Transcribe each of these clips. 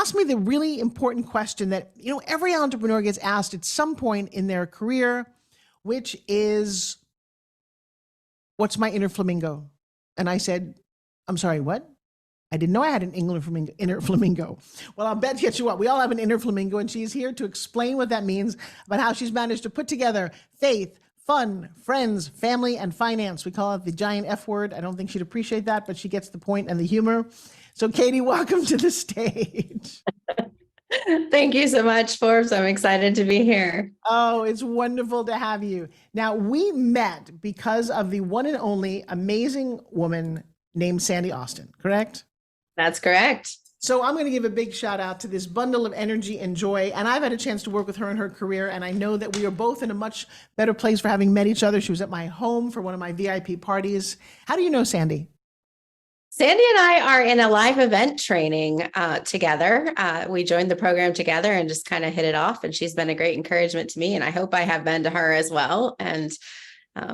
asked me the really important question that, every entrepreneur gets asked at some point in their career, which is, what's my inner flamingo? And I said, I'm sorry, what? I didn't know I had an inner flamingo. Well, I'll bet you what, we all have an inner flamingo, and she's here to explain what that means, about how she's managed to put together faith, fun, friends, family, and finance. We call it the giant F word. I don't think she'd appreciate that, but she gets the point and the humor. So Katie, welcome to the stage. Thank you so much, Forbes. I'm excited to be here. Oh, it's wonderful to have you. Now, we met because of the one and only amazing woman named Sandy Austin, correct? That's correct. So I'm going to give a big shout out to this bundle of energy and joy. And I've had a chance to work with her in her career. And I know that we are both in a much better place for having met each other. She was at my home for one of my VIP parties. How do you know Sandy? Sandy and I are in a live event training together. We joined the program together and just kind of hit it off. And she's been a great encouragement to me. And I hope I have been to her as well. And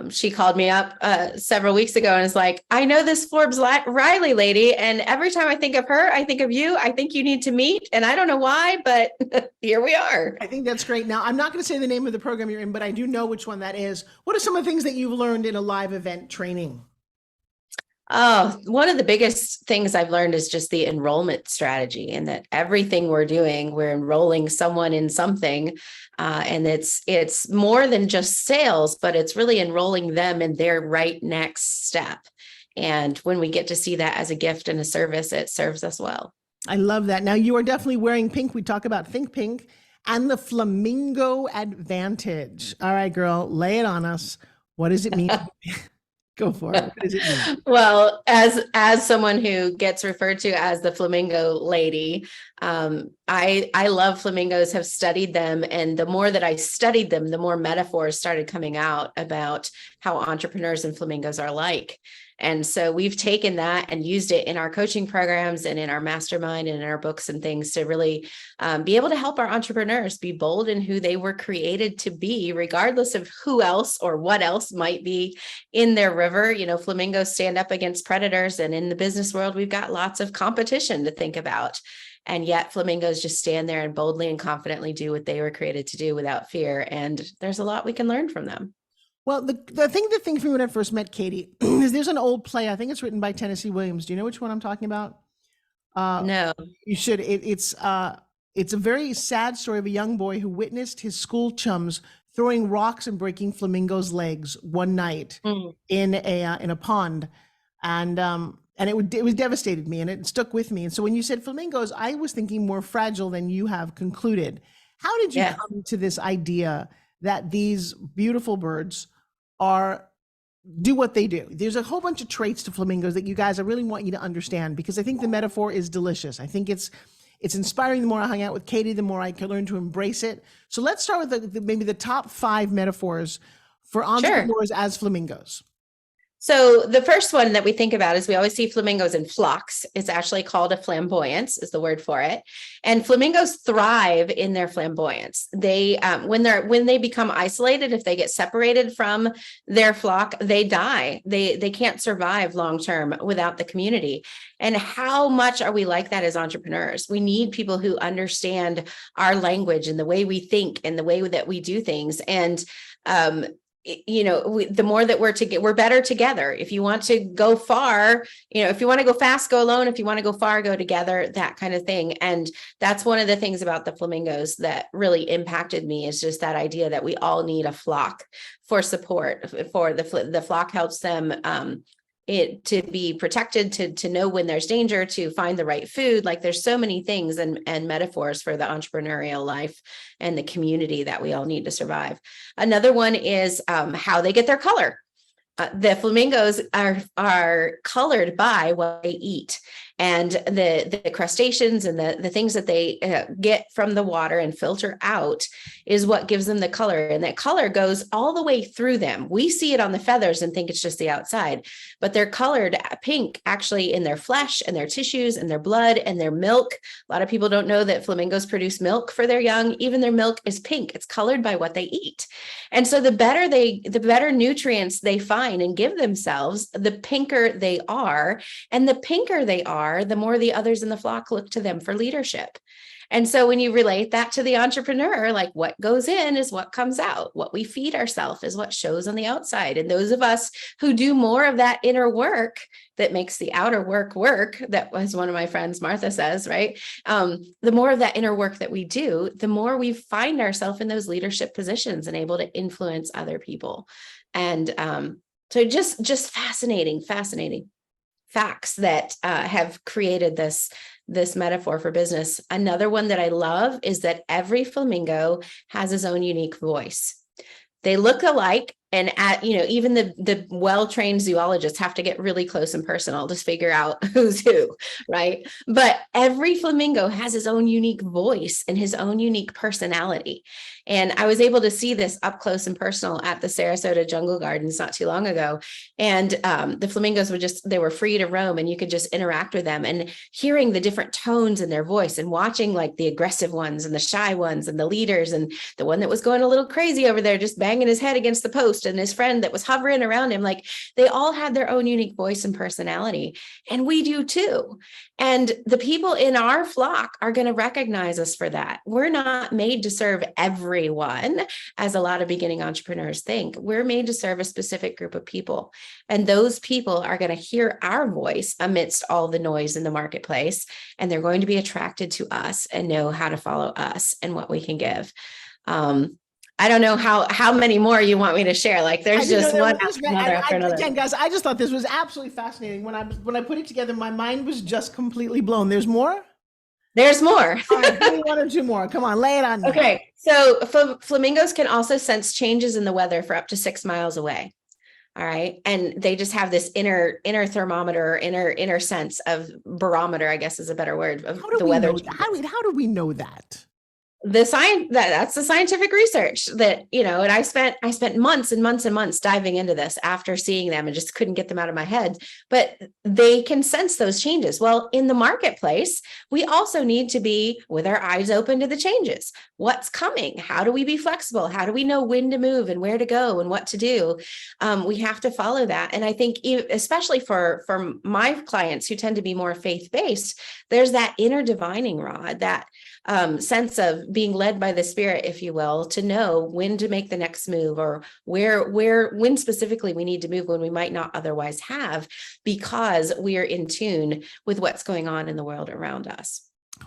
she called me up several weeks ago and is like, I know this Forbes Riley lady. And every time I think of her, I think of you. I think you need to meet. And I don't know why, but here we are. I think that's great. Now, I'm not going to say the name of the program you're in, but I do know which one that is. What are some of the things that you've learned in a live event training? Oh, one of the biggest things I've learned is just the enrollment strategy, and that everything we're doing, we're enrolling someone in something. And it's more than just sales, but it's really enrolling them in their right next step. And when we get to see that as a gift and a service, it serves us well. I love that. Now, you are definitely wearing pink. We talk about Think Pink and the Flamingo Advantage. All right, girl, lay it on us. What does it mean? Go for it. What does it mean? Well, as someone who gets referred to as the flamingo lady, I love flamingos, have studied them. And the more that I studied them, the more metaphors started coming out about how entrepreneurs and flamingos are alike. And so we've taken that and used it in our coaching programs and in our mastermind and in our books and things to really be able to help our entrepreneurs be bold in who they were created to be, regardless of who else or what else might be in their river. Flamingos stand up against predators, and in the business world, we've got lots of competition to think about. And yet flamingos just stand there and boldly and confidently do what they were created to do without fear. And there's a lot we can learn from them. Well, the thing for me when I first met Katie is there's an old play. I think it's written by Tennessee Williams. Do you know which one I'm talking about? No. You should. It's a very sad story of a young boy who witnessed his school chums throwing rocks and breaking flamingos' legs one night in a pond, and it was devastated me, and it stuck with me. And so when you said flamingos, I was thinking more fragile than you have concluded. How did you come to this idea that these beautiful birds do what they do? There's a whole bunch of traits to flamingos that you guys, I really want you to understand, because I think the metaphor is delicious. I think it's inspiring. The more I hang out with Katie, the more I can learn to embrace it. So let's start with maybe the top 5 metaphors for entrepreneurs as flamingos. So the first one that we think about is we always see flamingos in flocks. It's actually called a flamboyance is the word for it. And flamingos thrive in their flamboyance. They, when they become isolated, if they get separated from their flock, they die. They can't survive long-term without the community. And how much are we like that as entrepreneurs? We need people who understand our language and the way we think and the way that we do things. And, the more that we're better together. If you want to go far, if you want to go fast, go alone. If you want to go far, go together, that kind of thing. And that's one of the things about the flamingos that really impacted me, is just that idea that we all need a flock for support. For the flock helps them to be protected, to know when there's danger, to find the right food. Like, there's so many things and metaphors for the entrepreneurial life and the community that we all need to survive. Another one is how they get their color. The flamingos are colored by what they eat, and the crustaceans and the things that they get from the water and filter out is what gives them the color. And that color goes all the way through them. We see it on the feathers and think it's just the outside, but they're colored pink actually in their flesh and their tissues and their blood and their milk. A lot of people don't know that flamingos produce milk for their young. Even their milk is pink. It's colored by what they eat. And so the better nutrients they find and give themselves, the pinker they are. And the pinker they are, are, the more the others in the flock look to them for leadership. And so when you relate that to the entrepreneur, like what goes in is what comes out. What we feed ourselves is what shows on the outside. And those of us who do more of that inner work that makes the outer work work, that was one of my friends, Martha says, right? The more of that inner work that we do, the more we find ourselves in those leadership positions and able to influence other people. And so just fascinating facts that have created this metaphor for business. Another one that I love is that every flamingo has his own unique voice. They look alike, and even the well-trained zoologists have to get really close and personal to figure out who's who, right? But every flamingo has his own unique voice and his own unique personality. And I was able to see this up close and personal at the Sarasota Jungle Gardens not too long ago. And the flamingos they were free to roam, and you could just interact with them, and hearing the different tones in their voice and watching like the aggressive ones and the shy ones and the leaders, and the one that was going a little crazy over there, just banging his head against the post, and his friend that was hovering around him. Like, they all had their own unique voice and personality. And we do too. And the people in our flock are going to recognize us for that. We're not made to serve everyone, as a lot of beginning entrepreneurs think. We're made to serve a specific group of people. And those people are going to hear our voice amidst all the noise in the marketplace. And they're going to be attracted to us and know how to follow us and what we can give. I don't know how many more you want me to share. Like, there's just one after another. Again, guys, I just thought this was absolutely fascinating. When I put it together, my mind was just completely blown. There's more? There's more. All right, give me one or two more. Come on, lay it on me. Okay, so flamingos can also sense changes in the weather for up to 6 miles away. All right. And they just have this inner thermometer, inner sense of barometer, I guess is a better word, of the weather. How do we know that? That's the scientific research that, and I spent months and months and months diving into this after seeing them and just couldn't get them out of my head. But they can sense those changes. Well, in the marketplace, we also need to be with our eyes open to the changes. What's coming? How do we be flexible? How do we know when to move and where to go and what to do? We have to follow that. And I think especially for my clients who tend to be more faith-based, there's that inner divining rod, that sense of being led by the Spirit, if you will, to know when to make the next move, or when specifically we need to move when we might not otherwise have, because we are in tune with what's going on in the world around us.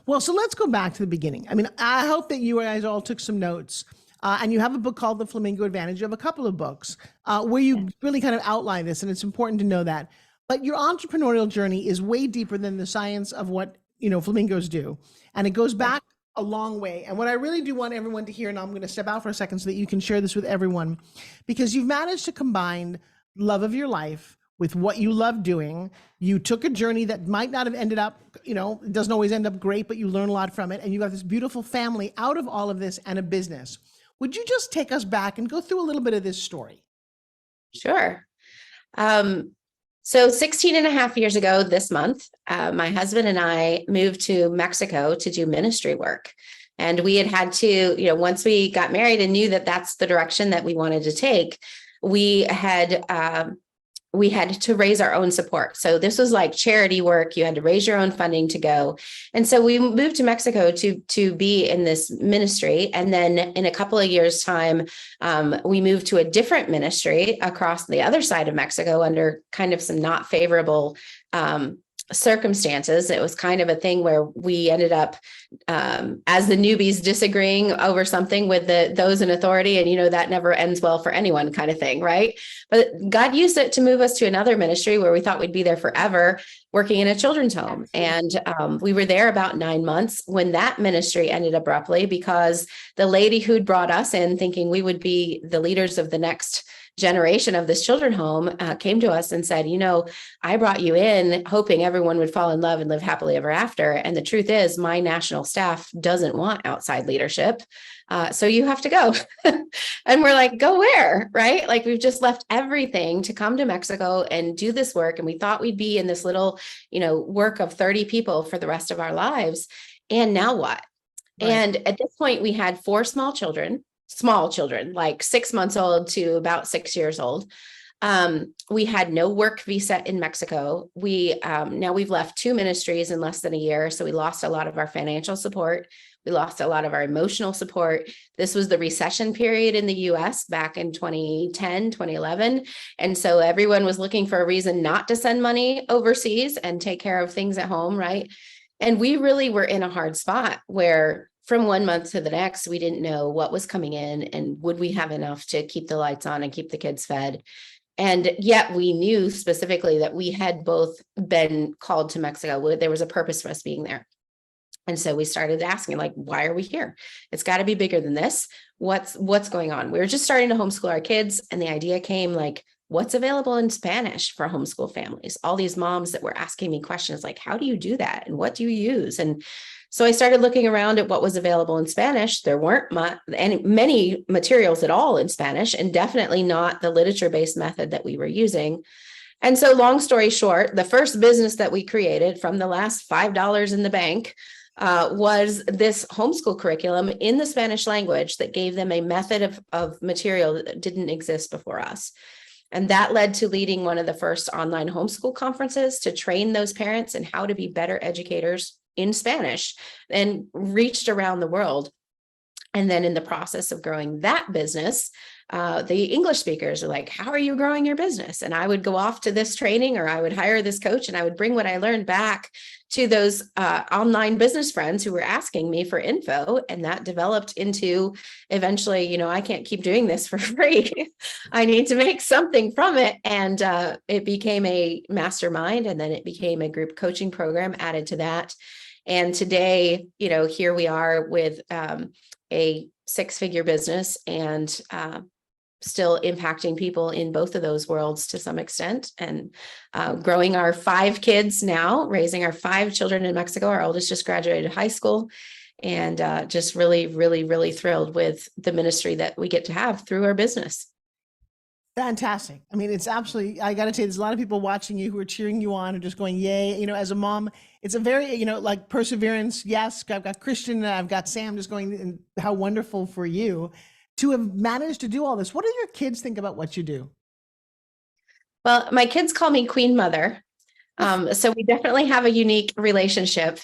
Well, so let's go back to the beginning. I mean, I hope that you guys all took some notes. And you have a book called The Flamingo Advantage. You have a couple of books where you really kind of outline this, and it's important to know that. But your entrepreneurial journey is way deeper than the science of what flamingos do, and it goes back a long way. And what I really do want everyone to hear, and I'm going to step out for a second so that you can share this with everyone, because you've managed to combine love of your life with what you love doing. You took a journey that might not have ended up, it doesn't always end up great, but you learn a lot from it. And you got this beautiful family out of all of this and a business. Would you just take us back and go through a little bit of this story? Sure. So 16 and a half years ago this month, my husband and I moved to Mexico to do ministry work. And we had to, once we got married and knew that that's the direction that we wanted to take, we had to raise our own support. So this was like charity work. You had to raise your own funding to go. And so we moved to Mexico to be in this ministry. And then in a couple of years' time, we moved to a different ministry across the other side of Mexico under kind of some not favorable circumstances. It was kind of a thing where we ended up as the newbies disagreeing over something with those in authority, and that never ends well for anyone, kind of thing, right? But God used it to move us to another ministry where we thought we'd be there forever, working in a children's home. And we were there about 9 months when that ministry ended abruptly, because the lady who'd brought us in thinking we would be the leaders of the next generation of this children's home came to us and said, I brought you in hoping everyone would fall in love and live happily ever after. And the truth is, my national staff doesn't want outside leadership. So you have to go. And we're like, go where? Right? Like, we've just left everything to come to Mexico and do this work. And we thought we'd be in this little, work of 30 people for the rest of our lives. And now what? Right. And at this point, we had 4 small children, like 6 months old to about 6 years old. We had no work visa in Mexico. Now we've left 2 ministries in less than a year. So we lost a lot of our financial support. We lost a lot of our emotional support. This was the recession period in the US back in 2010, 2011. And so everyone was looking for a reason not to send money overseas and take care of things at home, right? And we really were in a hard spot where from 1 month to the next, we didn't know what was coming in and would we have enough to keep the lights on and keep the kids fed. And yet we knew specifically that we had both been called to Mexico. There was a purpose for us being there. And so we started asking, like, why are we here? It's got to be bigger than this. What's going on? We were just starting to homeschool our kids. And the idea came like, what's available in Spanish for homeschool families? All these moms that were asking me questions like, how do you do that? And what do you use? And so I started looking around at what was available in Spanish. There weren't many materials at all in Spanish, and definitely not the literature-based method that we were using. And so long story short, the first business that we created from the last $5 in the bank was this homeschool curriculum in the Spanish language that gave them a method of material that didn't exist before us. And that led to leading one of the first online homeschool conferences to train those parents in how to be better educators in Spanish, and reached around the world. And then in the process of growing that business, the English speakers are like, how are you growing your business? And I would go off to this training, or I would hire this coach, and I would bring what I learned back to those online business friends who were asking me for info. And that developed into eventually, I can't keep doing this for free. I need to make something from it. And it became a mastermind, and then it became a group coaching program added to that. And today, here we are with a 6-figure business, and still impacting people in both of those worlds to some extent, and growing our 5 kids now, raising our 5 children in Mexico. Our oldest just graduated high school, and just really, really, really thrilled with the ministry that we get to have through our business. Fantastic. I mean, it's absolutely, I got to tell you, there's a lot of people watching you who are cheering you on and just going, yay. As a mom, it's a very, like perseverance. Yes, I've got Christian and I've got Sam just going, and how wonderful for you to have managed to do all this. What do your kids think about what you do? Well, my kids call me Queen Mother. So we definitely have a unique relationship.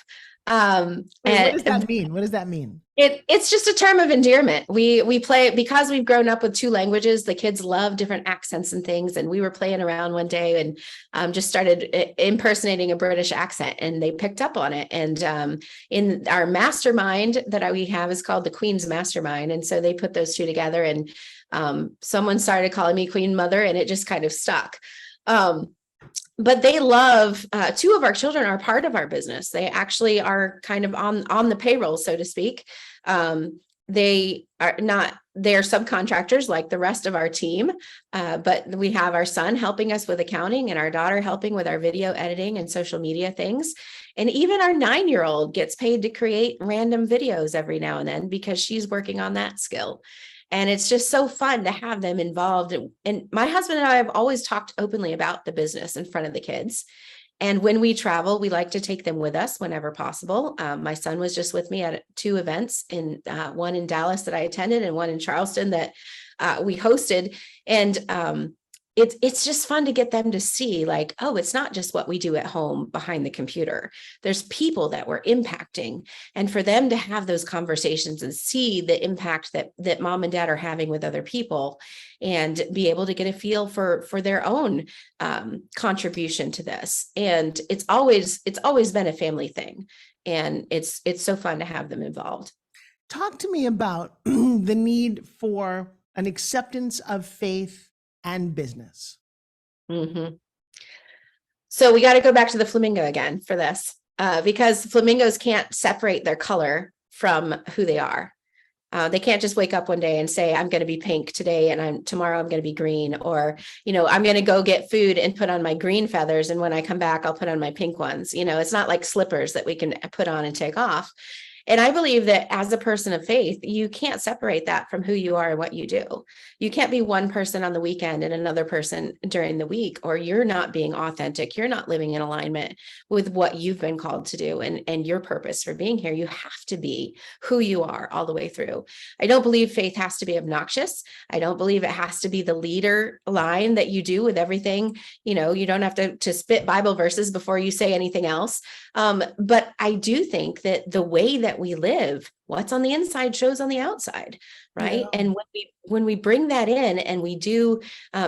What does that mean? What does that mean? It's just a term of endearment. We play, because we've grown up with 2 languages. The kids love different accents and things. And we were playing around one day and just started impersonating a British accent, and they picked up on it. And in our mastermind that we have is called the Queen's Mastermind. And so they put those 2 together, and someone started calling me Queen Mother, and it just kind of stuck. But they love, 2 of our children are part of our business. They actually are kind of on the payroll, so to speak. They are not, they're subcontractors like the rest of our team. But we have our son helping us with accounting, and our daughter helping with our video editing and social media things. And even our 9-year-old gets paid to create random videos every now and then because she's working on that skill. And it's just so fun to have them involved. And my husband and I have always talked openly about the business in front of the kids. And when we travel, we like to take them with us whenever possible. My son was just with me at 2 events, one in Dallas that I attended, and one in Charleston that we hosted. And it's just fun to get them to see, like, oh, it's not just what we do at home behind the computer. There's people that we're impacting, and for them to have those conversations and see the impact that mom and dad are having with other people, and be able to get a feel for their own contribution to this. And it's always been a family thing, and it's so fun to have them involved. Talk to me about the need for an acceptance of faith and business. Mm-hmm. So we got to go back to the flamingo again for this, because flamingos can't separate their color from who they are. They can't just wake up one day and say, I'm going to be pink today, and tomorrow I'm going to be green, or, I'm going to go get food and put on my green feathers, and when I come back, I'll put on my pink ones. It's not like slippers that we can put on and take off. And I believe that as a person of faith, you can't separate that from who you are and what you do. You can't be one person on the weekend and another person during the week, or you're not being authentic. You're not living in alignment with what you've been called to do and your purpose for being here. You have to be who you are all the way through. I don't believe faith has to be obnoxious. I don't believe it has to be the leader line that you do with everything. You don't have to spit Bible verses before you say anything else. But I do think that the way that we live, what's on the inside shows on the outside, right? Yeah. And when we bring that in and we do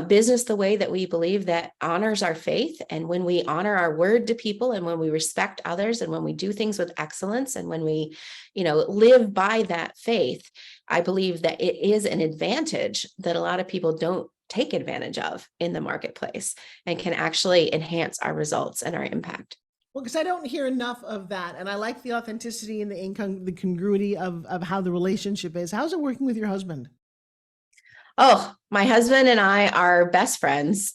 business the way that we believe that honors our faith, and when we honor our word to people, and when we respect others, and when we do things with excellence, and when we, live by that faith, I believe that it is an advantage that a lot of people don't take advantage of in the marketplace, and can actually enhance our results and our impact. Well, because I don't hear enough of that. And I like the authenticity and the congruity of how the relationship is. How's it working with your husband? Oh, my husband and I are best friends.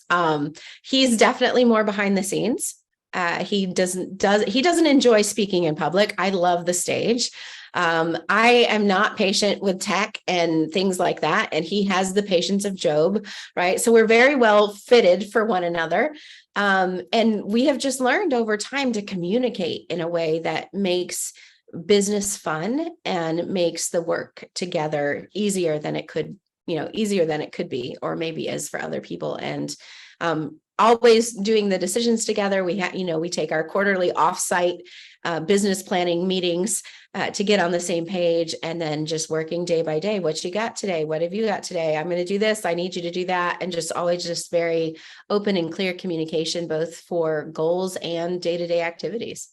He's definitely more behind the scenes. He doesn't enjoy speaking in public. I love the stage. I am not patient with tech and things like that. And he has the patience of Job, right? So we're very well fitted for one another. And we have just learned over time to communicate in a way that makes business fun and makes the work together easier than it could be, or maybe is for other people. And always doing the decisions together. We take our quarterly offsite business planning meetings to get on the same page, and then just working day by day. What you got today? What have you got today? I'm going to do this. I need you to do that. And just always just very open and clear communication, both for goals and day-to-day activities.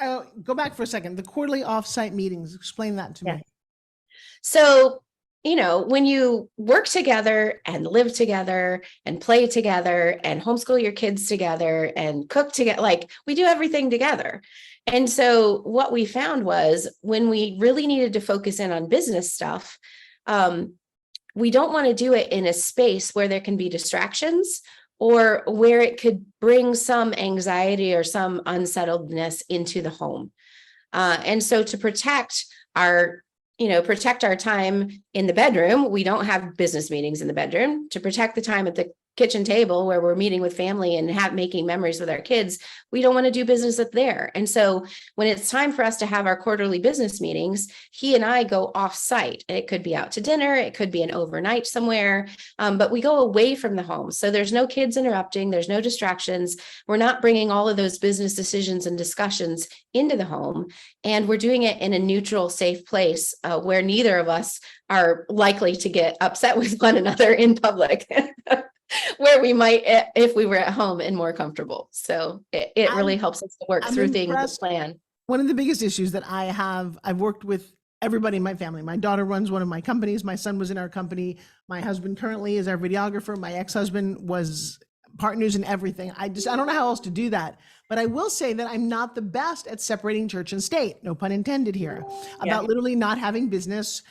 Go back for a second. The quarterly offsite meetings, explain that to me. So, when you work together and live together and play together and homeschool your kids together and cook together, like we do everything together. And so what we found was, when we really needed to focus in on business stuff, we don't want to do it in a space where there can be distractions, or where it could bring some anxiety or some unsettledness into the home. And so to protect our time in the bedroom, we don't have business meetings in the bedroom. To protect the time at the kitchen table where we're meeting with family and making memories with our kids, we don't want to do business up there. And so when it's time for us to have our quarterly business meetings, he and I go off site. It could be out to dinner, it could be an overnight somewhere, but we go away from the home. So there's no kids interrupting, there's no distractions. We're not bringing all of those business decisions and discussions into the home. And we're doing it in a neutral, safe place where neither of us are likely to get upset with one another in public. Where we might, if we were at home and more comfortable. So it really helps us to work through things with plan. One of the biggest issues that I've worked with everybody in my family. My daughter runs one of my companies. My son was in our company. My husband currently is our videographer. My ex-husband was partners in everything. I don't know how else to do that. But I will say that I'm not the best at separating church and state, no pun intended here, about literally not having business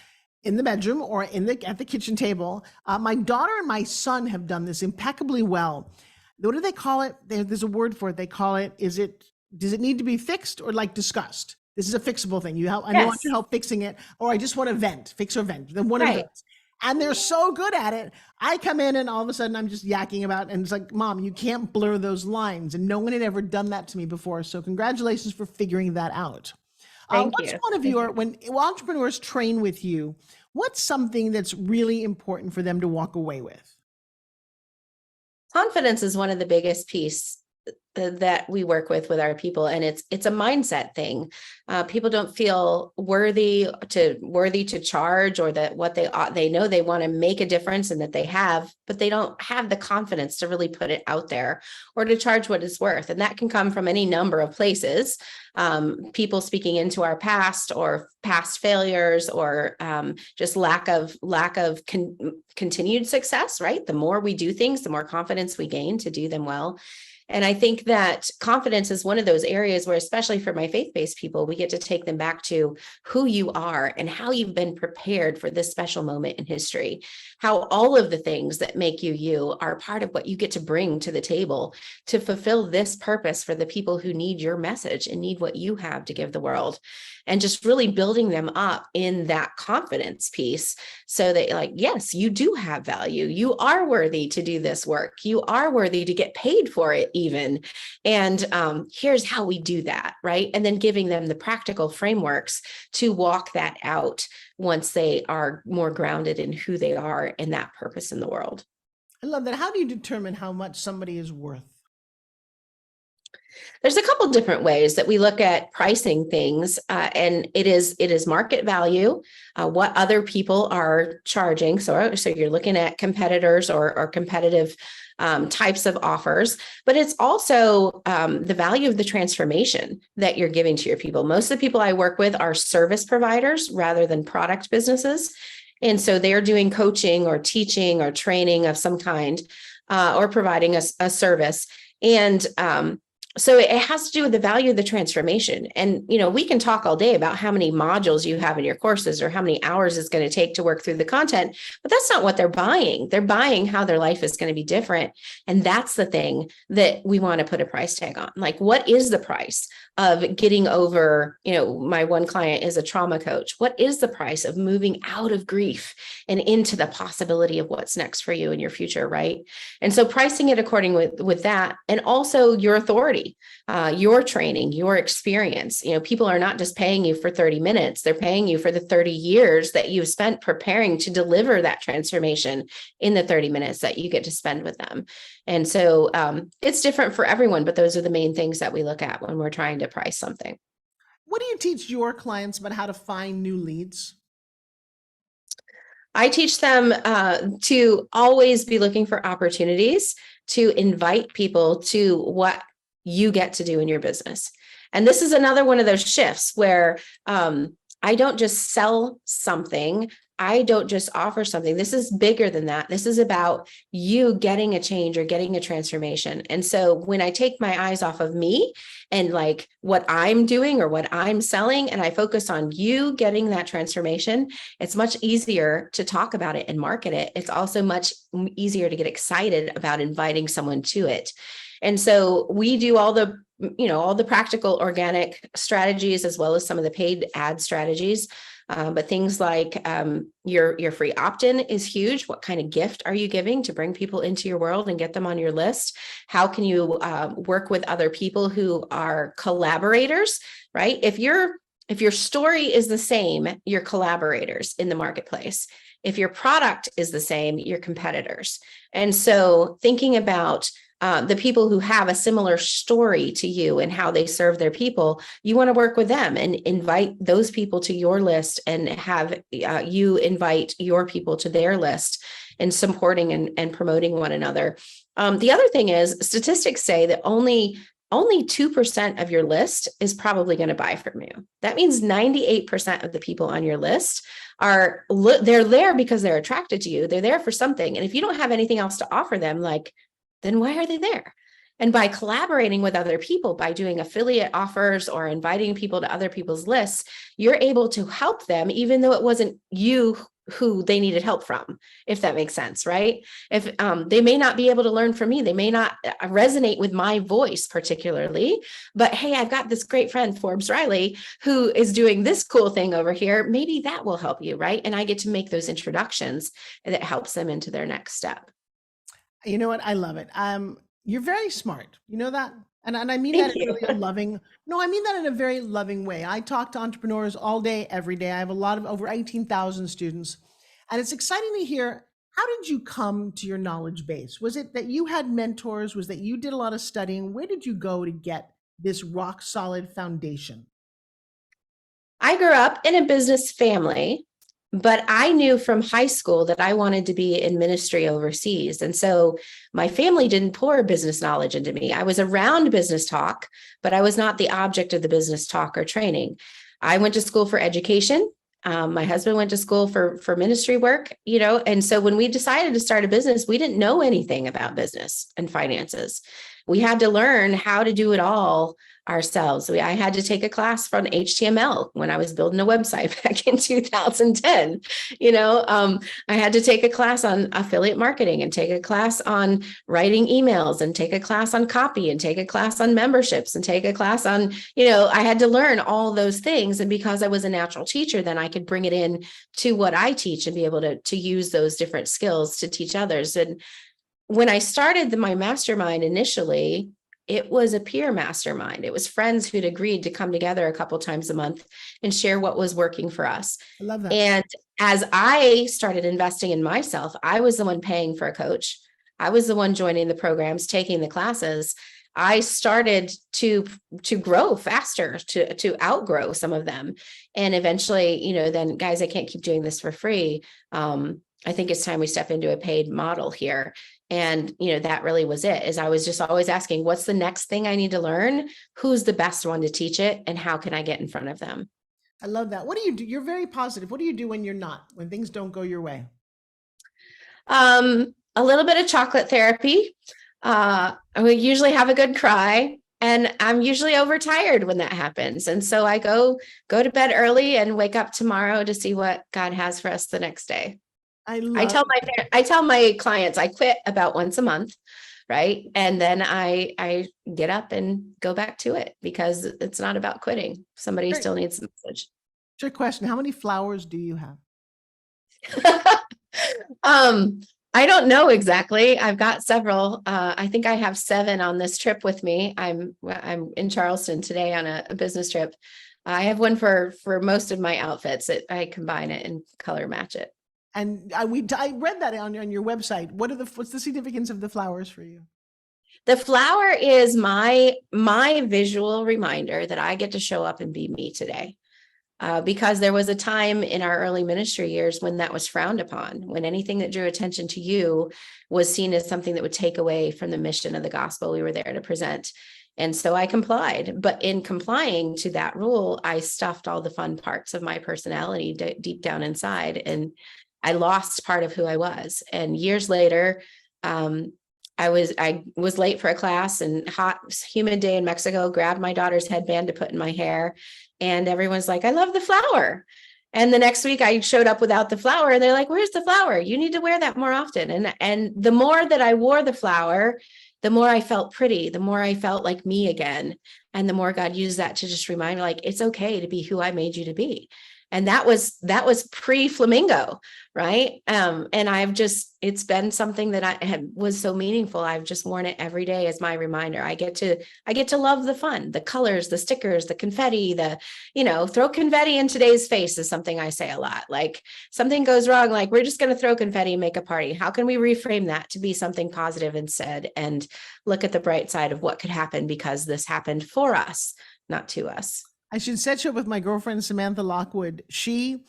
in the bedroom or at the kitchen table. My daughter and my son have done this impeccably well. What do they call it? There's a word for it. They call it, does it need to be fixed or like discussed? This is a fixable thing. I want your help fixing it, or I just want to vent, fix or vent. Then one of those. And they're so good at it. I come in and all of a sudden I'm just yakking about, and it's like, Mom, you can't blur those lines. And no one had ever done that to me before. So congratulations for figuring that out. What's one of when entrepreneurs train with you, what's something that's really important for them to walk away with? Confidence is one of the biggest pieces that we work with our people, and it's a mindset thing. People don't feel worthy to charge, or that what they know they want to make a difference and that they have, but they don't have the confidence to really put it out there or to charge what it's worth. And that can come from any number of places. People speaking into our past, or past failures, or just lack of continued success, right? The more we do things, the more confidence we gain to do them well. And I think that confidence is one of those areas where, especially for my faith-based people, we get to take them back to who you are and how you've been prepared for this special moment in history, how all of the things that make you you are part of what you get to bring to the table to fulfill this purpose for the people who need your message and need what you have to give the world. And just really building them up in that confidence piece so that, like, yes, you do have value. You are worthy to do this work. You are worthy to get paid for it even. And here's how we do that, right? And then giving them the practical frameworks to walk that out once they are more grounded in who they are and that purpose in the world. I love that. How do you determine how much somebody is worth? There's a couple different ways that we look at pricing things, and it is market value, what other people are charging. So you're looking at competitors or competitive types of offers, but it's also the value of the transformation that you're giving to your people. Most of the people I work with are service providers rather than product businesses. And so they're doing coaching or teaching or training of some kind, or providing a service. And so it has to do with the value of the transformation. And, we can talk all day about how many modules you have in your courses or how many hours it's going to take to work through the content, but that's not what they're buying. They're buying how their life is going to be different. And that's the thing that we want to put a price tag on. Like, what is the price of getting over, my one client is a trauma coach. What is the price of moving out of grief and into the possibility of what's next for you in your future, right? And so pricing it according with that, and also your authority, your training, your experience. People are not just paying you for 30 minutes. They're paying you for the 30 years that you've spent preparing to deliver that transformation in the 30 minutes that you get to spend with them. And so it's different for everyone, but those are the main things that we look at when we're trying to price something. What do you teach your clients about how to find new leads? I teach them to always be looking for opportunities to invite people to what you get to do in your business. And this is another one of those shifts where I don't just sell something. I don't just offer something. This is bigger than that. This is about you getting a change or getting a transformation. And so when I take my eyes off of me and like what I'm doing or what I'm selling, and I focus on you getting that transformation, it's much easier to talk about it and market it. It's also much easier to get excited about inviting someone to it. And so we do all the practical organic strategies as well as some of the paid ad strategies. But things like your free opt-in is huge. What kind of gift are you giving to bring people into your world and get them on your list? How can you work with other people who are collaborators, right? If your story is the same, you're collaborators in the marketplace. If your product is the same, you're competitors. And so thinking about the people who have a similar story to you and how they serve their people, you want to work with them and invite those people to your list and have you invite your people to their list and supporting and promoting one another. The other thing is statistics say that only 2% of your list is probably going to buy from you. That means 98% of the people on your list they're there because they're attracted to you. They're there for something. And if you don't have anything else to offer them, then why are they there? And by collaborating with other people, by doing affiliate offers or inviting people to other people's lists, you're able to help them, even though it wasn't you who they needed help from, if that makes sense, right? If they may not be able to learn from me, they may not resonate with my voice particularly, but hey, I've got this great friend, Forbes Riley, who is doing this cool thing over here. Maybe that will help you, right? And I get to make those introductions and it helps them into their next step. You know what? I love it. You're very smart. You know that? And I mean Thank that in you. really a loving, no, I mean that in a very loving way. I talk to entrepreneurs all day, every day. I have a lot of over 18,000 students. And it's exciting to hear, how did you come to your knowledge base? Was it that you had mentors? Was that you did a lot of studying? Where did you go to get this rock solid foundation? I grew up in a business family, but I knew from high school that I wanted to be in ministry overseas. And so my family didn't pour business knowledge into me. I was around business talk, but I was not the object of the business talk or training. I went to school for education. My husband went to school for ministry work, and so when we decided to start a business, we didn't know anything about business and finances. we had to learn how to do it all ourselves. I had to take a class from HTML when I was building a website back in 2010. I had to take a class on affiliate marketing and take a class on writing emails and take a class on copy and take a class on memberships and take a class on, I had to learn all those things. And because I was a natural teacher, then I could bring it in to what I teach and be able to use those different skills to teach others. And when I started my mastermind initially, it was a peer mastermind. It was friends who'd agreed to come together a couple times a month and share what was working for us. I love that. And as I started investing in myself, I was the one paying for a coach. I was the one joining the programs, taking the classes. I started to grow faster, to outgrow some of them. And eventually, then guys, I can't keep doing this for free. I think it's time we step into a paid model here. And, that really was it, is I was just always asking, what's the next thing I need to learn? Who's the best one to teach it? And how can I get in front of them? I love that. What do you do? You're very positive. What do you do when you're not, when things don't go your way? A little bit of chocolate therapy. We usually have a good cry, and I'm usually overtired when that happens. And so I go to bed early and wake up tomorrow to see what God has for us the next day. I tell my clients I quit about once a month, right? And then I get up and go back to it, because it's not about quitting. Somebody still needs the message. Trick question. How many flowers do you have? I don't know exactly. I've got several. I think I have 7 on this trip with me. I'm in Charleston today on a business trip. I have one for most of my outfits. I combine it and color match it. And I read that on your website. What's the significance of the flowers for you? The flower is my visual reminder that I get to show up and be me today. Because there was a time in our early ministry years when that was frowned upon, when anything that drew attention to you was seen as something that would take away from the mission of the gospel we were there to present. And so I complied. But in complying to that rule, I stuffed all the fun parts of my personality deep down inside, and I lost part of who I was. And years later, I was late for a class, and hot, humid day in Mexico, grabbed my daughter's headband to put in my hair. And everyone's like, I love the flower. And the next week I showed up without the flower, and they're like, where's the flower? You need to wear that more often. And the more that I wore the flower, the more I felt pretty, the more I felt like me again. And the more God used that to just remind me, like, it's okay to be who I made you to be. And that was pre-Flamingo, right? And it's been something that was so meaningful. I've just worn it every day as my reminder. I get to love the fun, the colors, the stickers, the confetti, throw confetti in today's face is something I say a lot. Like, something goes wrong, like, we're just going to throw confetti and make a party. How can we reframe that to be something positive instead, and look at the bright side of what could happen because this happened for us, not to us? I should set you up with my girlfriend, Samantha Lockwood. She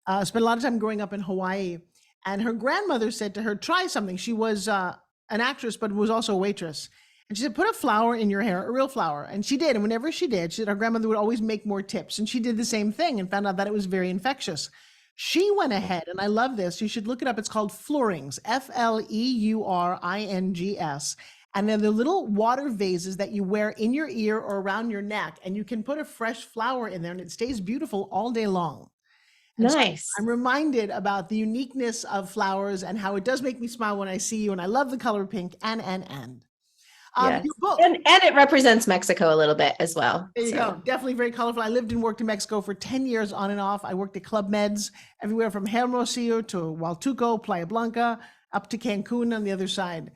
spent a lot of time growing up in Hawaii, and her grandmother said to her, try something. She was an actress, but was also a waitress. And she said, put a flower in your hair, a real flower. And she did. And whenever she did, she said her grandmother would always make more tips. And she did the same thing and found out that it was very infectious. She went ahead, and I love this. You should look it up. It's called Fleurings, Fleurings. And then the little water vases that you wear in your ear or around your neck, and you can put a fresh flower in there, and it stays beautiful all day long. And nice. So I'm reminded about the uniqueness of flowers and how it does make me smile when I see you. And I love the color pink and. Yes. Your book. And it represents Mexico a little bit as well. There you go. Definitely very colorful. I lived and worked in Mexico for 10 years on and off. I worked at Club Meds everywhere from Hermosillo to Hualtuco, Playa Blanca, up to Cancun on the other side.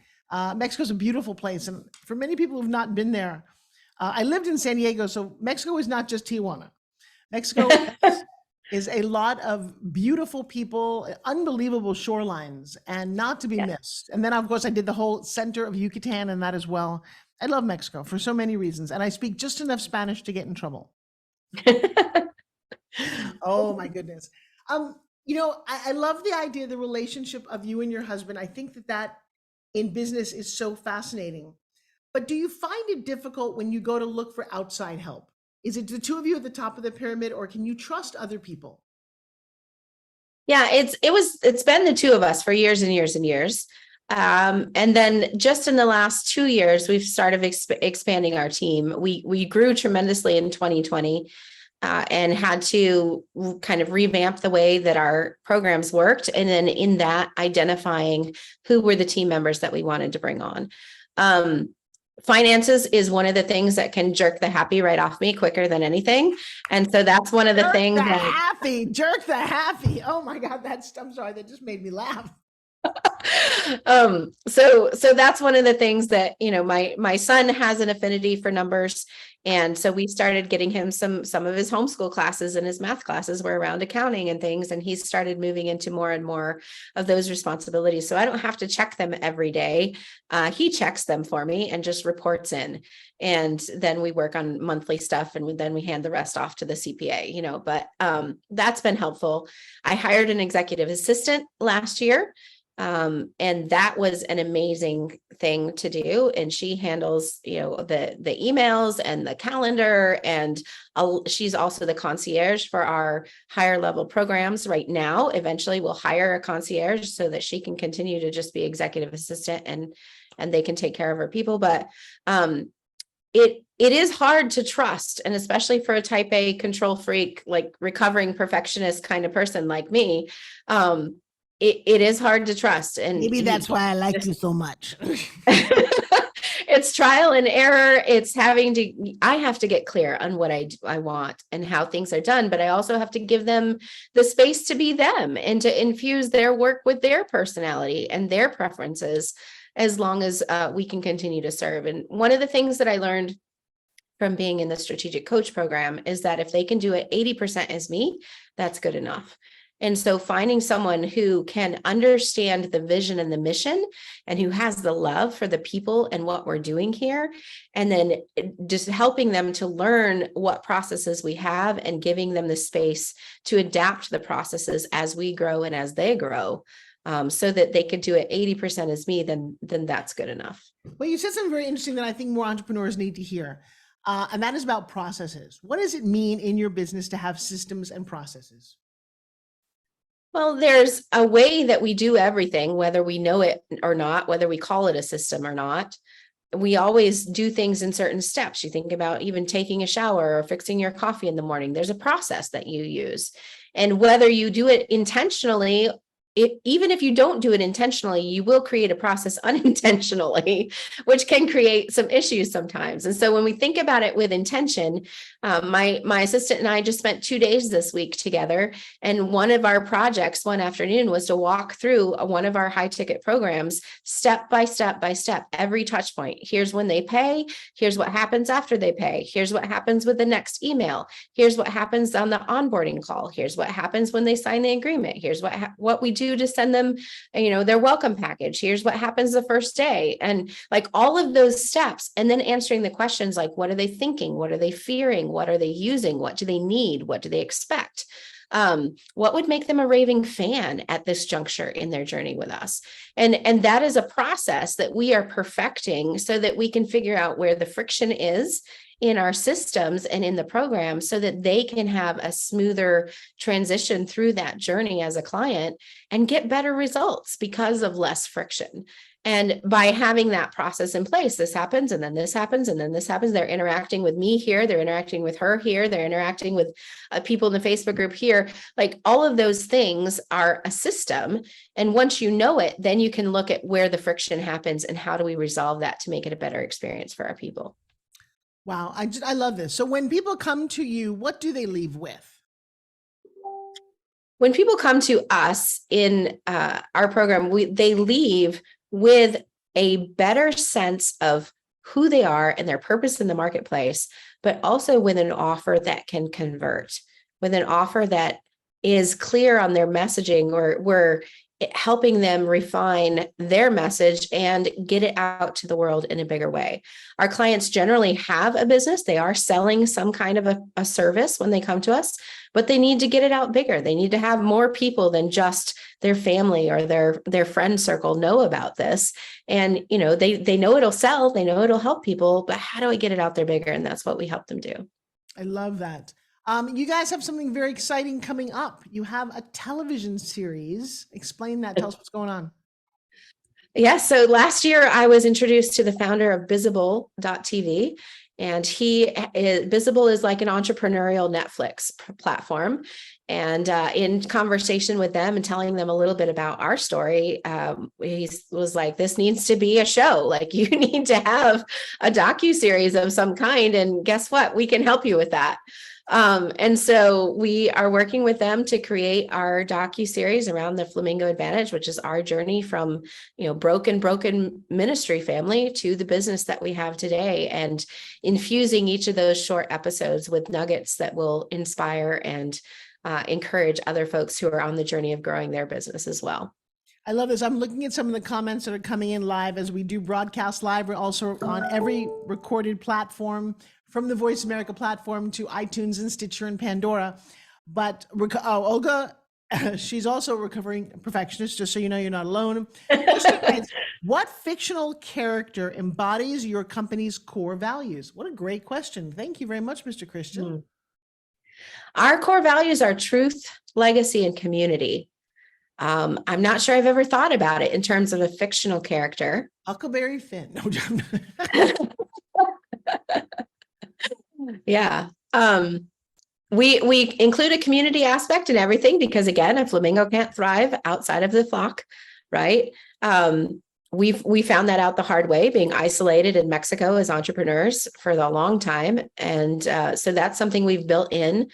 Mexico's a beautiful place. And for many people who've not been there, I lived in San Diego. So Mexico is not just Tijuana. Mexico is a lot of beautiful people, unbelievable shorelines, and not to be missed. And then, of course, I did the whole center of Yucatan and that as well. I love Mexico for so many reasons. And I speak just enough Spanish to get in trouble. Oh, my goodness. I love the idea of the relationship of you and your husband. I think that in business is so fascinating. But do you find it difficult when you go to look for outside help? Is it the two of you at the top of the pyramid, or can you trust other people? Yeah, it's been the two of us for years and years and years. And then just in the last 2 years, we've started expanding our team. We grew tremendously in 2020 and had to kind of revamp the way that our programs worked. And then in that, identifying who were the team members that we wanted to bring on. Finances is one of the things that can jerk the happy right off me quicker than anything. And so that's one of the things that jerk the happy. Oh my God, I'm sorry, that just made me laugh. So that's one of the things that, my son has an affinity for numbers. And so we started getting him some of his homeschool classes, and his math classes were around accounting and things. And he started moving into more and more of those responsibilities. So I don't have to check them every day. He checks them for me and just reports in. And then we work on monthly stuff, and then we hand the rest off to the CPA, but that's been helpful. I hired an executive assistant last year. And that was an amazing thing to do. And she handles, the emails and the calendar, and she's also the concierge for our higher level programs right now. Eventually we'll hire a concierge so that she can continue to just be executive assistant, and they can take care of her people. But, it is hard to trust. And especially for a type A control freak, like recovering perfectionist kind of person like me, it is hard to trust. And maybe that's why I like you so much. It's trial and error. It's I have to get clear on what I want and how things are done, but I also have to give them the space to be them and to infuse their work with their personality and their preferences, as long as we can continue to serve. And one of the things that I learned from being in the strategic coach program is that if they can do it 80% as me, that's good enough. And so finding someone who can understand the vision and the mission, and who has the love for the people and what we're doing here, and then just helping them to learn what processes we have and giving them the space to adapt the processes as we grow and as they grow, so that they could do it 80% as me, then that's good enough. Well, you said something very interesting that I think more entrepreneurs need to hear. And that is about processes. What does it mean in your business to have systems and processes? Well, there's a way that we do everything, whether we know it or not, whether we call it a system or not. We always do things in certain steps. You think about even taking a shower or fixing your coffee in the morning. There's a process that you use. And whether you do it intentionally, even if you don't do it intentionally, you will create a process unintentionally, which can create some issues sometimes. And so when we think about it with intention, my assistant and I just spent 2 days this week together. And one of our projects one afternoon was to walk through one of our high ticket programs, step by step by step, every touch point. Here's when they pay. Here's what happens after they pay. Here's what happens with the next email. Here's what happens on the onboarding call. Here's what happens when they sign the agreement. Here's what we do to send them, their welcome package. Here's what happens the first day. And like all of those steps, and then answering the questions like, what are they thinking? What are they fearing? What are they using? What do they need? What do they expect? What would make them a raving fan at this juncture in their journey with us? And that is a process that we are perfecting so that we can figure out where the friction is in our systems and in the program, so that they can have a smoother transition through that journey as a client and get better results because of less friction. And by having that process in place, this happens, and then this happens, and then this happens. They're interacting with me here. They're interacting with her here. They're interacting with people in the Facebook group here. Like all of those things are a system. And once you know it, then you can look at where the friction happens and how do we resolve that to make it a better experience for our people. Wow. I love this. So when people come to you, what do they leave with? When people come to us in our program, they leave with a better sense of who they are and their purpose in the marketplace, but also with an offer that can convert, with an offer that is clear on their messaging, or we're helping them refine their message and get it out to the world in a bigger way. Our clients generally have a business. They are selling some kind of a service when they come to us, but they need to get it out bigger. They need to have more people than just their family or their friend circle know about this. And, they know it'll sell, they know it'll help people, but how do I get it out there bigger? And that's what we help them do. I love that. You guys have something very exciting coming up. You have a television series. Explain that. Tell us what's going on. Yeah. So last year I was introduced to the founder of Visible.tv, and Visible is like an entrepreneurial Netflix platform. And in conversation with them and telling them a little bit about our story, he was like, this needs to be a show. Like, you need to have a docuseries of some kind. And guess what? We can help you with that. And so we are working with them to create our docuseries around the Flamingo Advantage, which is our journey from, broken ministry family to the business that we have today, and infusing each of those short episodes with nuggets that will inspire and encourage other folks who are on the journey of growing their business as well. I love this. I'm looking at some of the comments that are coming in live as we do broadcast live. We're also on every recorded platform, from the Voice America platform to iTunes and Stitcher and Pandora. But Olga, she's also a recovering perfectionist, just so you know, you're not alone. What fictional character embodies your company's core values? What a great question. Thank you very much, Mr. Christian. Our core values are truth, legacy, and community. I'm not sure I've ever thought about it in terms of a fictional character. Huckleberry Finn. No, yeah. We include a community aspect in everything, because again, a flamingo can't thrive outside of the flock, right? We found that out the hard way, being isolated in Mexico as entrepreneurs for a long time. And so that's something we've built in.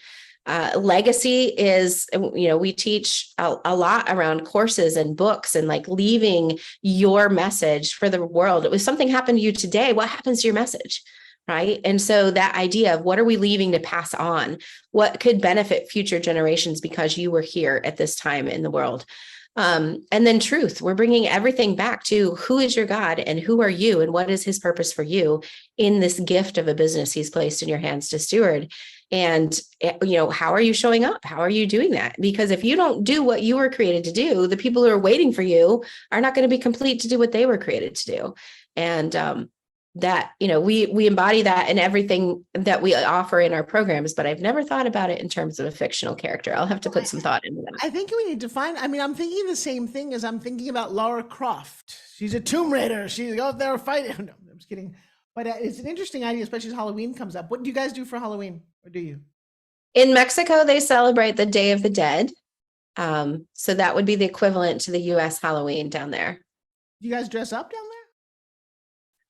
Legacy is, we teach a lot around courses and books and like leaving your message for the world. If something happened to you today, what happens to your message? Right. And so that idea of what are we leaving to pass on? What could benefit future generations because you were here at this time in the world? And then truth, we're bringing everything back to who is your God and who are you and what is his purpose for you in this gift of a business he's placed in your hands to steward. And, how are you showing up? How are you doing that? Because if you don't do what you were created to do, the people who are waiting for you are not going to be complete to do what they were created to do. And, that, we embody that in everything that we offer in our programs, but I've never thought about it in terms of a fictional character. I'll have to put some thought into that. I think we need to find, I'm thinking the same thing as I'm thinking about Lara Croft. She's a Tomb Raider. She's out there fighting. No, I'm just kidding. But it's an interesting idea, especially as Halloween comes up. What do you guys do for Halloween? Or do you? In Mexico, they celebrate the Day of the Dead. So that would be the equivalent to the US Halloween down there. Do you guys dress up down there?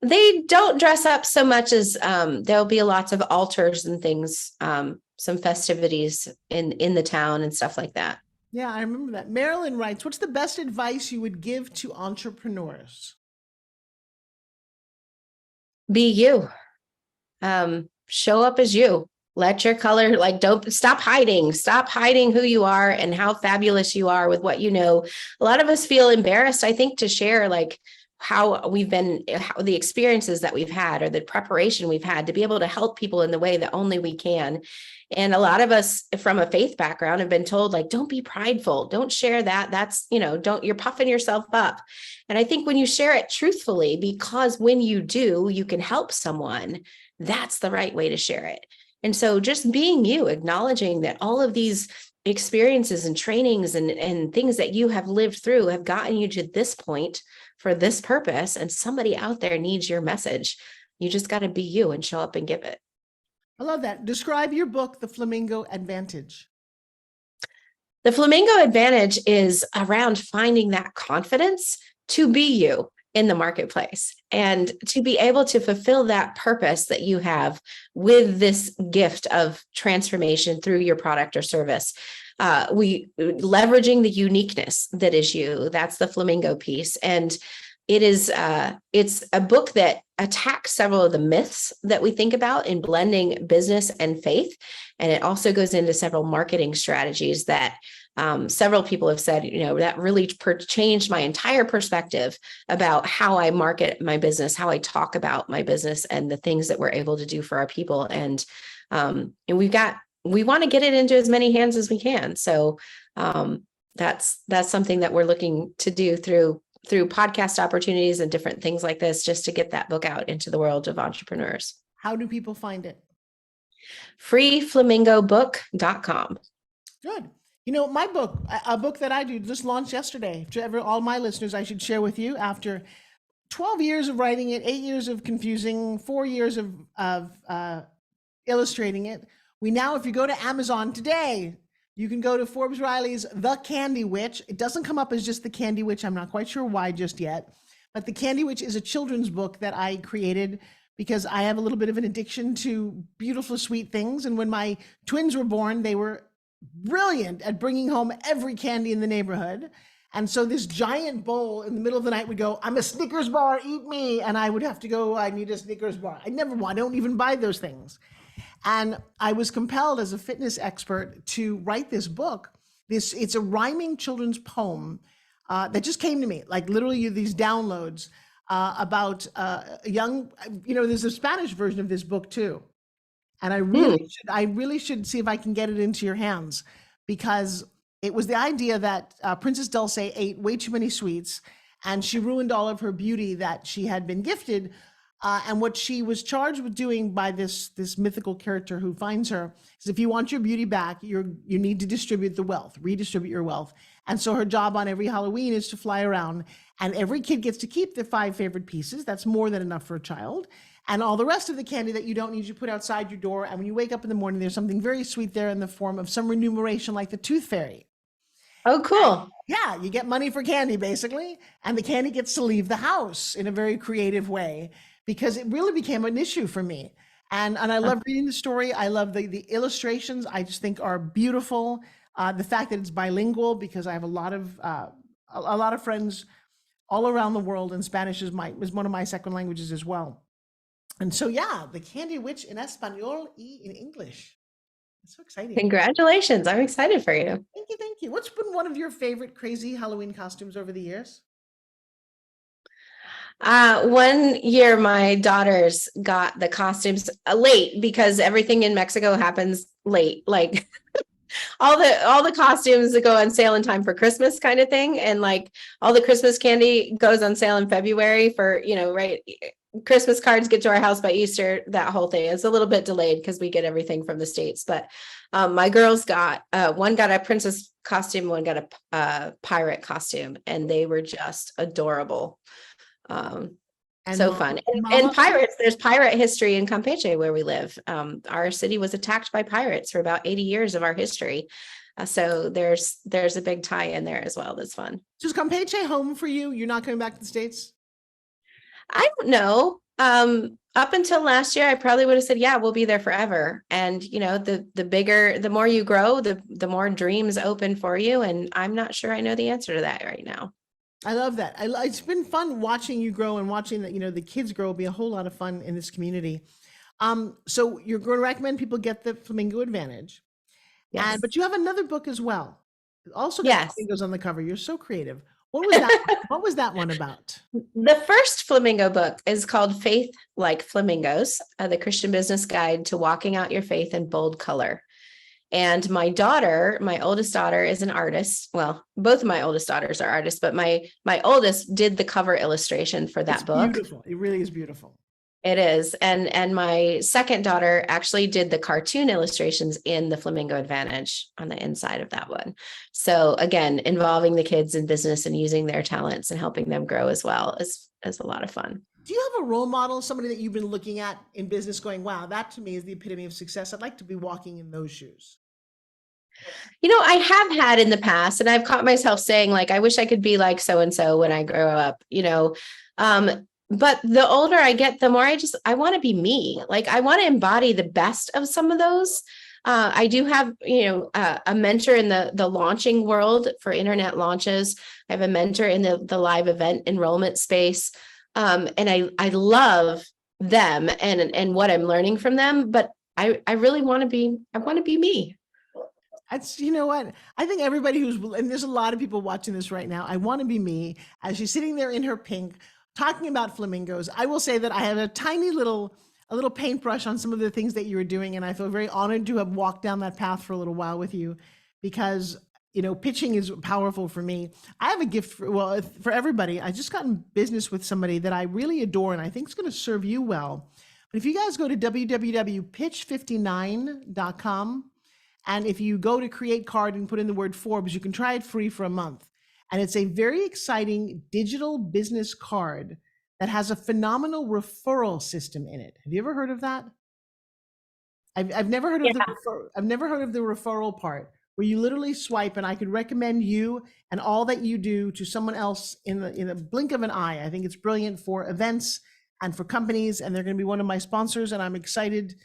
They don't dress up so much as there'll be lots of altars and things, some festivities in the town and stuff like that. Yeah, I remember that. Marilyn writes, what's the best advice you would give to entrepreneurs? Be you. Show up as you. Let your color, don't stop hiding who you are and how fabulous you are with what you know. A lot of us feel embarrassed, I think, to share how the experiences that we've had or the preparation we've had to be able to help people in the way that only we can. And a lot of us from a faith background have been told, don't be prideful, don't share that. That's, you're puffing yourself up. And I think when you share it truthfully, because when you do, you can help someone, that's the right way to share it. And so just being you, acknowledging that all of these experiences and trainings and things that you have lived through have gotten you to this point for this purpose, and somebody out there needs your message. You just got to be you and show up and give it. I love that. Describe your book, The Flamingo Advantage. The Flamingo Advantage is around finding that confidence to be you in the marketplace and to be able to fulfill that purpose that you have with this gift of transformation through your product or service. We leveraging the uniqueness that is you. That's the flamingo piece. And it's a book that attacks several of the myths that we think about in blending business and faith. And it also goes into several marketing strategies that several people have said, that really changed my entire perspective about how I market my business, how I talk about my business, and the things that we're able to do for our people. And we want to get it into as many hands as we can. So that's something that we're looking to do through podcast opportunities and different things like this, just to get that book out into the world of entrepreneurs. How do people find it? freeflamingobook.com. Good. My book, a book that I do just launched yesterday. All my listeners, I should share with you after 12 years of writing it, 8 years of confusing, 4 years of illustrating it. We now, if you go to Amazon today, you can go to Forbes Riley's The Candy Witch. It doesn't come up as just The Candy Witch. I'm not quite sure why just yet. But The Candy Witch is a children's book that I created because I have a little bit of an addiction to beautiful, sweet things. And when my twins were born, they were brilliant at bringing home every candy in the neighborhood. And so this giant bowl in the middle of the night would go, I'm a Snickers bar, eat me. And I would have to go, I need a Snickers bar. I don't even buy those things. And I was compelled as a fitness expert to write this book. It's a rhyming children's poem that just came to me, like literally these downloads about a young, there's a Spanish version of this book too. And I really should see if I can get it into your hands, because it was the idea that Princess Dulce ate way too many sweets and she ruined all of her beauty that she had been gifted. And what she was charged with doing by this mythical character who finds her is, if you want your beauty back, you need to distribute the wealth, redistribute your wealth. And so her job on every Halloween is to fly around, and every kid gets to keep their 5 favorite pieces. That's more than enough for a child. And all the rest of the candy that you don't need, you put outside your door. And when you wake up in the morning, there's something very sweet there in the form of some remuneration, like the Tooth Fairy. Oh, cool. Yeah, you get money for candy, basically. And the candy gets to leave the house in a very creative way, because it really became an issue for me. And I love reading the story. I love the illustrations. I just think are beautiful. The fact that it's bilingual, because I have a lot of friends all around the world, and Spanish is one of my second languages as well. And so, yeah, The Candy Witch in Espanol y in English. It's so exciting. Congratulations. I'm excited for you. Thank you. Thank you. What's been one of your favorite crazy Halloween costumes over the years? One year, my daughters got the costumes late, because everything in Mexico happens late. Like all the costumes that go on sale in time for Christmas kind of thing. And like all the Christmas candy goes on sale in February for, right. Christmas cards get to our house by Easter. That whole thing is a little bit delayed because we get everything from the States. But my girls got, one got a princess costume, one got a pirate costume, and they were just adorable. So fun. And pirates, there's pirate history in Campeche where we live. Our city was attacked by pirates for about 80 years of our history. So there's a big tie in there as well. That's fun. So is Campeche home for you? You're not coming back to the States? I don't know. Up until last year, I probably would have said, yeah, we'll be there forever. And, the more you grow, the more dreams open for you. And I'm not sure I know the answer to that right now. I love that. It's been fun watching you grow, and watching that, the kids grow will be a whole lot of fun in this community. So you're going to recommend people get the Flamingo Advantage. Yes. But you have another book as well. Also got flamingos on the cover. You're so creative. What was that? What was that one about? The first flamingo book is called Faith Like Flamingos, the Christian Business Guide to Walking Out Your Faith in Bold Color. And my oldest daughter, is an artist. Well, both of my oldest daughters are artists, but my oldest did the cover illustration for that book. Beautiful. It really is beautiful. It is. And my second daughter actually did the cartoon illustrations in the Flamingo Advantage on the inside of that one. So again, involving the kids in business and using their talents and helping them grow as well is a lot of fun. Do you have a role model, somebody that you've been looking at in business going, wow, that to me is the epitome of success. I'd like to be walking in those shoes. I have had in the past, and I've caught myself saying, like, I wish I could be like so-and-so when I grow up, but the older I get, the more I want to be me. Like, I want to embody the best of some of those. I do have, a mentor in the launching world for internet launches. I have a mentor in the live event enrollment space. And I love them and what I'm learning from them, but I really want to be me. That's, what? I think everybody and there's a lot of people watching this right now. I want to be me, as she's sitting there in her pink, talking about flamingos. I will say that I have a little paintbrush on some of the things that you were doing. And I feel very honored to have walked down that path for a little while with you, because, pitching is powerful for me. I have a gift for everybody. I just got in business with somebody that I really adore, and I think it's going to serve you well. But if you guys go to www.pitch59.com And if you go to create card and put in the word Forbes, you can try it free for a month. And it's a very exciting digital business card that has a phenomenal referral system in it. Have you ever heard of that? I've never heard of I've never heard of the referral part, where you literally swipe and I could recommend you and all that you do to someone else in the blink of an eye. I think it's brilliant for events and for companies, and they're going to be one of my sponsors, and I'm excited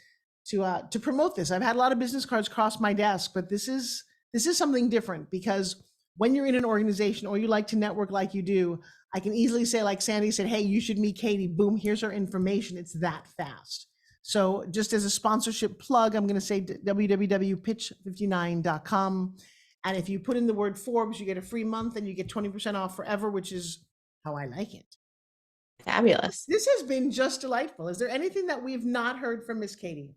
to promote this. I've had a lot of business cards cross my desk, but this is something different, because when you're in an organization or you like to network like you do, I can easily say, like Sandy said, hey, you should meet Katie. Boom, here's her information. It's that fast. So just as a sponsorship plug, I'm going to say www.pitch59.com. And if you put in the word Forbes, you get a free month and you get 20% off forever, which is how I like it. Fabulous. This has been just delightful. Is there anything that we've not heard from Miss Katie?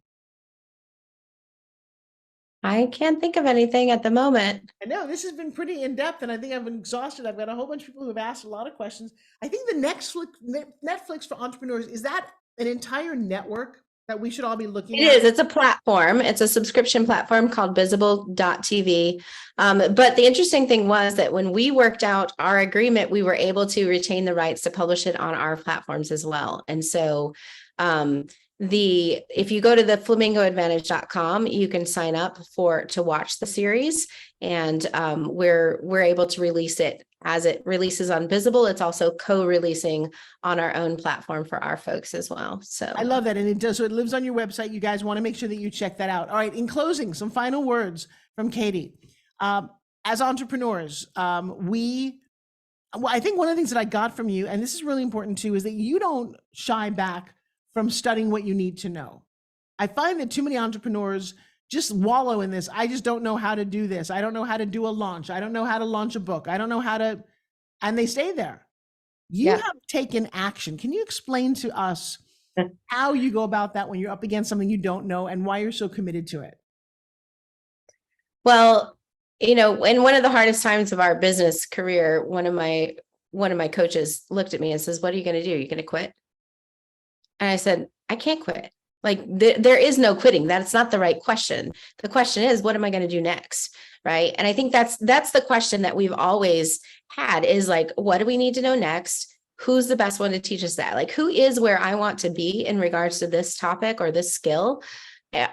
I can't think of anything at the moment. I know this has been pretty in depth, and I think I've been exhausted. I've got a whole bunch of people who have asked a lot of questions. I think the Netflix for entrepreneurs, is that an entire network that we should all be looking at? It is. It's a platform. It's a subscription platform called visible.tv. But the interesting thing was that when we worked out our agreement, we were able to retain the rights to publish it on our platforms as well. And so if you go to the flamingoadvantage.com, you can sign up to watch the series, and we're able to release it as it releases on Visible. It's also co-releasing on our own platform for our folks as well. So I love that. And it does. So it lives on your website. You guys want to make sure that you check that out. All right. In closing, some final words from Katie. As entrepreneurs, I think one of the things that I got from you, and this is really important too, is that you don't shy back from studying what you need to know. I find that too many entrepreneurs just wallow in this. I just don't know how to do this. I don't know how to do a launch. I don't know how to launch a book. I don't know how to, and they stay there. You have taken action. Can you explain to us how you go about that when you're up against something you don't know, and why you're so committed to it? Well, in one of the hardest times of our business career, one of my coaches looked at me and says, "What are you going to do? Are you going to quit?" And I said, "I can't quit. Like there is no quitting. That's not the right question. The question is, what am I going to do next?" Right. And I think that's the question that we've always had, is like, what do we need to know next? Who's the best one to teach us that? Like, who is where I want to be in regards to this topic or this skill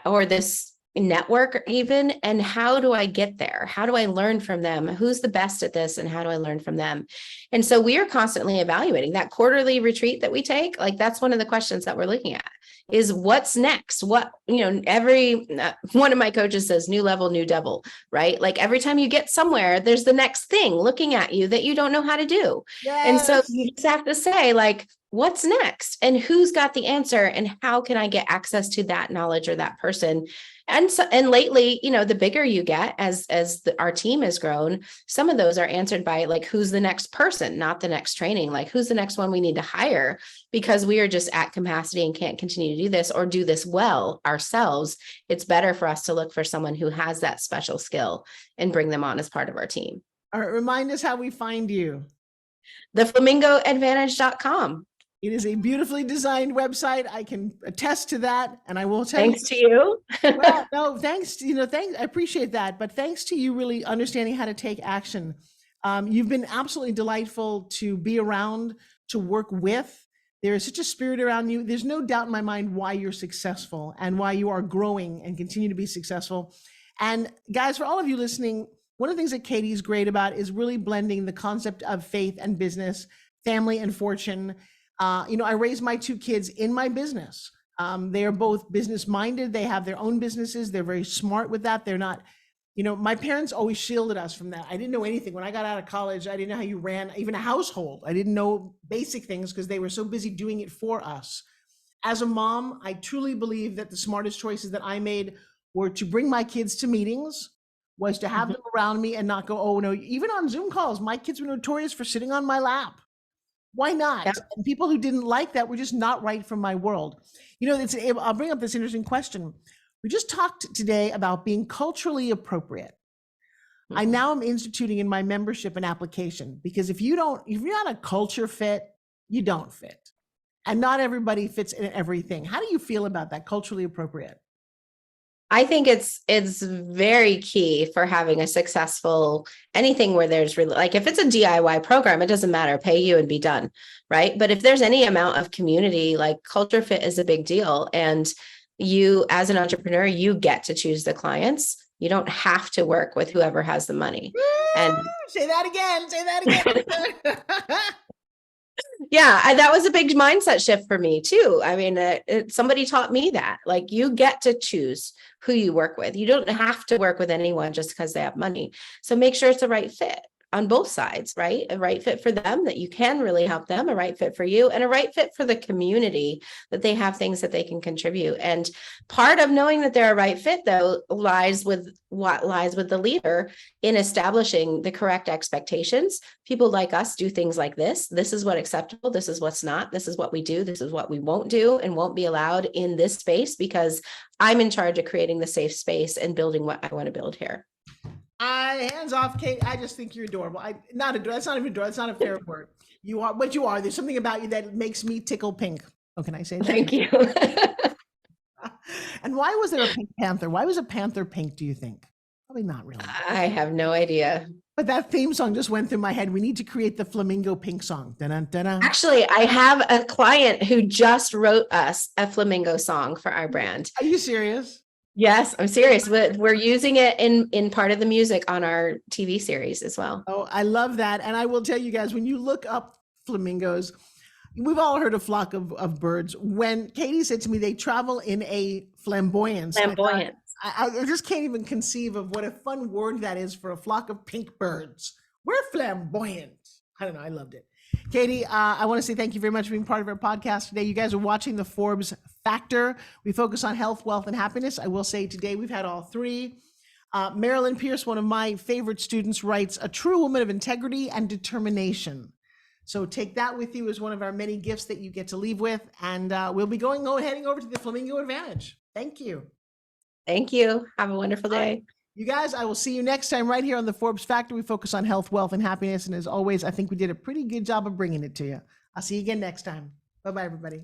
or this network even, and how do I get there? How do I learn from them? Who's the best at this, and how do I learn from them? And so we are constantly evaluating that quarterly retreat that we take. Like, that's one of the questions that we're looking at, is what's next? Every one of my coaches says, new level, new devil, right? Like every time you get somewhere, there's the next thing looking at you that you don't know how to do. Yes. And so you just have to say, like, what's next, and who's got the answer, and how can I get access to that knowledge or that person? And lately, the bigger you get, as our team has grown, some of those are answered by, like, who's the next person, not the next training, like who's the next one we need to hire, because we are just at capacity and can't continue to do this or do this well ourselves. It's better for us to look for someone who has that special skill and bring them on as part of our team. All right. Remind us how we find you. The Flamingoadvantage.com. It is a beautifully designed website. I can attest to that. And I will tell you. Thanks to you. Well, no, thanks. I appreciate that. But thanks to you really understanding how to take action. You've been absolutely delightful to be around, to work with. There is such a spirit around you. There's no doubt in my mind why you're successful and why you are growing and continue to be successful. And guys, for all of you listening, one of the things that Katie's great about is really blending the concept of faith and business, family and fortune. I raised my two kids in my business. They are both business minded. They have their own businesses. They're very smart with that. They're not, my parents always shielded us from that. I didn't know anything. When I got out of college, I didn't know how you ran even a household. I didn't know basic things because they were so busy doing it for us. As a mom, I truly believe that the smartest choices that I made were to bring my kids to meetings, was to have them around me and not go, oh no, even on Zoom calls, my kids were notorious for sitting on my lap. Why not? Yep. And people who didn't like that were just not right from my world. I'll bring up this interesting question. We just talked today about being culturally appropriate. Mm-hmm. I now am instituting in my membership an application, because if you're not a culture fit, you don't fit. And not everybody fits in everything. How do you feel about that, culturally appropriate? I think it's very key for having a successful anything where there's really, like, if it's a DIY program, it doesn't matter, pay you and be done, right? But if there's any amount of community, like, culture fit is a big deal. And you, as an entrepreneur, you get to choose the clients. You don't have to work with whoever has the money. And say that again. Say that again. yeah, that was a big mindset shift for me too. I mean, somebody taught me that, like, you get to choose who you work with. You don't have to work with anyone just because they have money. So make sure it's the right fit on both sides, right? A right fit for them that you can really help them, a right fit for you, and a right fit for the community that they have things that they can contribute. And part of knowing that they're a right fit, though, lies with the leader in establishing the correct expectations. People like us do things like this. This is what's acceptable. This is what's not. This is what we do. This is what we won't do and won't be allowed in this space, because I'm in charge of creating the safe space and building what I want to build here. Hands off, Kate. I just think you're adorable. That's not even adorable. That's not a fair word. You are what you are. There's something about you that makes me tickle pink. Oh, can I say that? Thank you. And why was there a pink panther? Why was a panther pink, do you think? Probably not really. I have no idea. But that theme song just went through my head. We need to create the flamingo pink song. Dun-dun, dun-dun. Actually, I have a client who just wrote us a flamingo song for our brand. Are you serious? Yes, I'm serious. We're using it in part of the music on our TV series as well. Oh, I love that. And I will tell you guys, when you look up flamingos, we've all heard a flock of birds. When Katie said to me, they travel in a flamboyance. I just can't even conceive of what a fun word that is for a flock of pink birds. We're flamboyant. I don't know. I loved it. Katie, I want to say thank you very much for being part of our podcast today. You guys are watching the Forbes Factor. We focus on health, wealth, and happiness. I will say today we've had all three. Marilyn Pierce, one of my favorite students, writes, "A true woman of integrity and determination." So take that with you as one of our many gifts that you get to leave with. And we'll be heading over to the Flamingo Advantage. Thank you. Thank you. Have a wonderful day. You guys, I will see you next time right here on the Forbes Factor. We focus on health, wealth, and happiness. And as always, I think we did a pretty good job of bringing it to you. I'll see you again next time. Bye-bye, everybody.